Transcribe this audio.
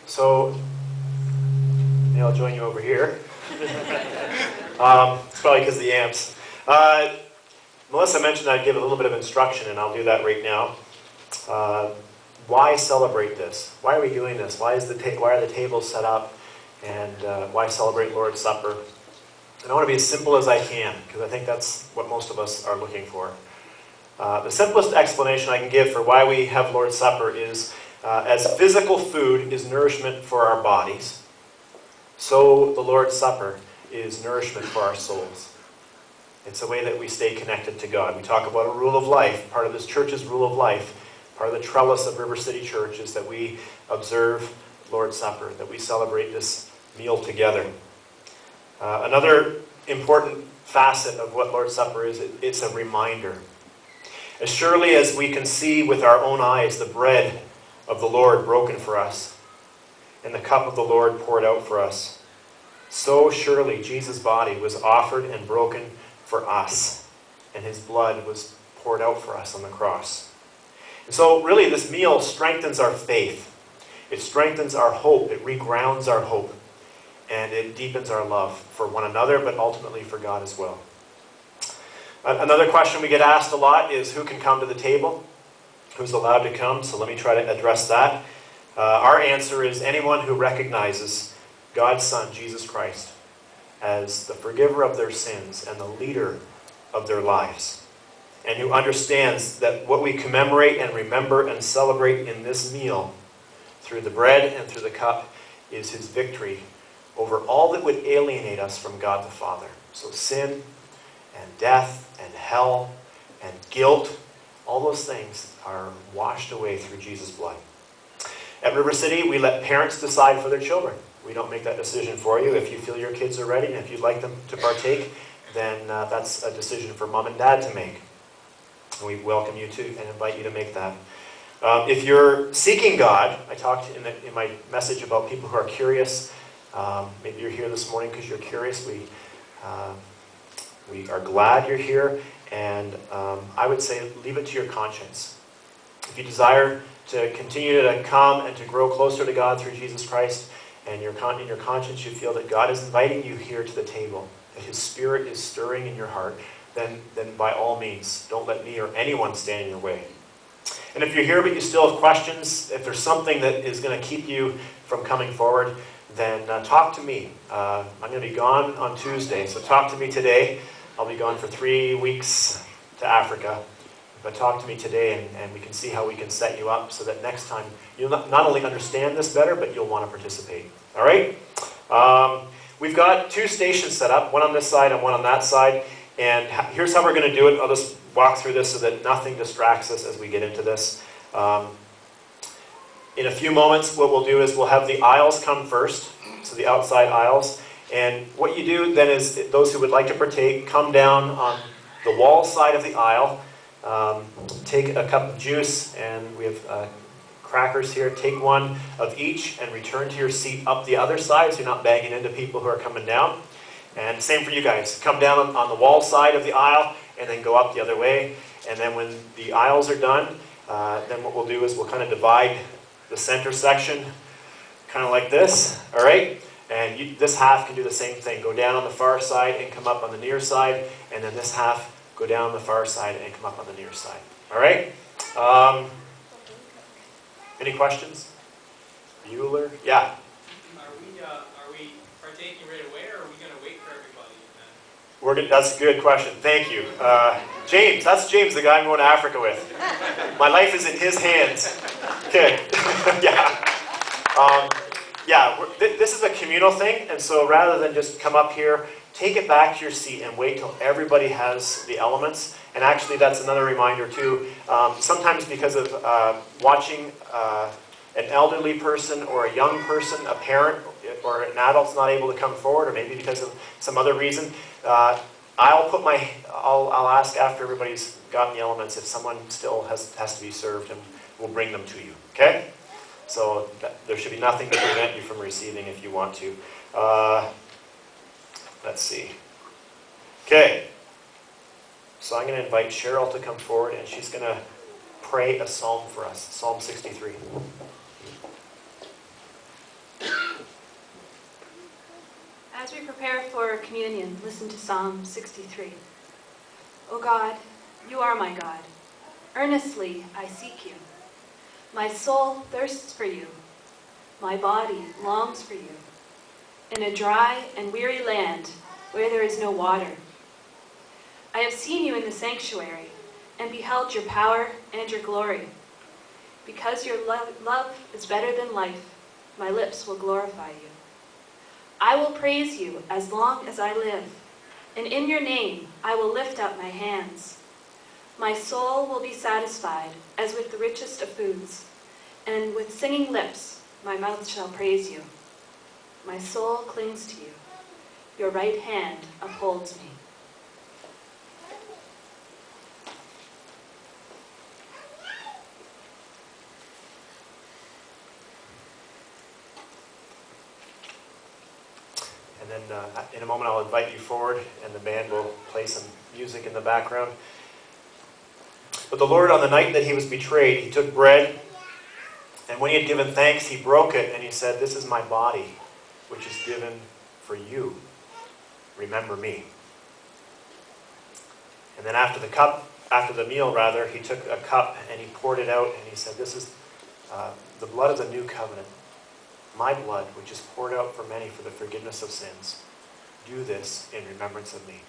So, maybe I'll join you over here. It's probably because of the amps. Melissa mentioned I'd give a little bit of instruction, and I'll do that right now. Why celebrate this? Why are we doing this? Why are the tables set up? And why celebrate Lord's Supper? And I want to be as simple as I can, because I think that's what most of us are looking for. The simplest explanation I can give for why we have Lord's Supper is, as physical food is nourishment for our bodies, so the Lord's Supper is nourishment for our souls. It's a way that we stay connected to God. We talk about a rule of life. Part of this church's rule of life, part of the trellis of River City Church, is that we observe Lord's Supper, that we celebrate this meal together. Another important facet of what Lord's Supper is, it's a reminder. As surely as we can see with our own eyes the bread of the Lord broken for us and the cup of the Lord poured out for us, so surely Jesus' body was offered and broken for us, and his blood was poured out for us on the cross. And so really this meal strengthens our faith. It strengthens our hope. It regrounds our hope. And it deepens our love for one another, but ultimately for God as well. Another question we get asked a lot is, who can come to the table? Who's allowed to come? So let me try to address that. Our answer is anyone who recognizes God's Son, Jesus Christ, as the forgiver of their sins and the leader of their lives, and who understands that what we commemorate and remember and celebrate in this meal, through the bread and through the cup, is his victory over all that would alienate us from God the Father. So sin and death and hell and guilt, all those things are washed away through Jesus' blood. At River City, we let parents decide for their children. We don't make that decision for you. If you feel your kids are ready and if you'd like them to partake, then that's a decision for mom and dad to make. And we welcome you to and invite you to make that. If you're seeking God, I talked in my message about people who are curious. Maybe you're here this morning because you're curious. We are glad you're here, and I would say leave it to your conscience. If you desire to continue to come and to grow closer to God through Jesus Christ, and in your conscience you feel that God is inviting you here to the table, that his Spirit is stirring in your heart, then by all means, don't let me or anyone stand in your way. And if you're here but you still have questions, if there's something that is going to keep you from coming forward, then talk to me. I'm going to be gone on Tuesday, so talk to me today. I'll be gone for 3 weeks to Africa. But talk to me today, and we can see how we can set you up so that next time you'll not only understand this better, but you'll want to participate. All right? We've got 2 stations set up, one on this side and one on that side. And here's how we're going to do it. I'll just walk through this so that nothing distracts us as we get into this. In a few moments, what we'll do is we'll have the aisles come first, so the outside aisles. And what you do then is, those who would like to partake, come down on the wall side of the aisle, take a cup of juice, and we have crackers here. Take one of each and return to your seat up the other side so you're not banging into people who are coming down. And same for you guys. Come down on the wall side of the aisle and then go up the other way. And then when the aisles are done, then what we'll do is we'll kind of divide the center section kind of like this. All right? And this half can do the same thing. Go down on the far side and come up on the near side. And then this half, go down on the far side and come up on the near side. All right? Any questions? Bueller? Yeah. Are we partaking right away, or are we going to wait for everybody? That's a good question. Thank you. James, that's James, the guy I'm going to Africa with. My life is in his hands. Okay. This is a communal thing, and so rather than just come up here, take it back to your seat and wait till everybody has the elements. And actually, that's another reminder too. Sometimes because of watching an elderly person or a young person, a parent or an adult's not able to come forward, or maybe because of some other reason, I'll ask after everybody's gotten the elements if someone still has to be served, and we'll bring them to you. Okay? So there should be nothing to prevent you from receiving if you want to. Let's see. Okay. So I'm going to invite Cheryl to come forward, and she's going to pray a psalm for us. Psalm 63. As we prepare for communion, listen to Psalm 63. O God, you are my God. Earnestly I seek you. My soul thirsts for you. My body longs for you. In a dry and weary land where there is no water. I have seen you in the sanctuary and beheld your power and your glory. Because your love is better than life, my lips will glorify you. I will praise you as long as I live, and in your name I will lift up my hands. My soul will be satisfied as with the richest of foods, and with singing lips my mouth shall praise you. My soul clings to you. Your right hand upholds me. And then in a moment I'll invite you forward and the band will play some music in the background. But the Lord, on the night that he was betrayed, he took bread, and when he had given thanks, he broke it, and he said, "This is my body, which is given for you. Remember me." And then after the meal, he took a cup and he poured it out, and he said, "This is the blood of the new covenant, my blood, which is poured out for many for the forgiveness of sins. Do this in remembrance of me."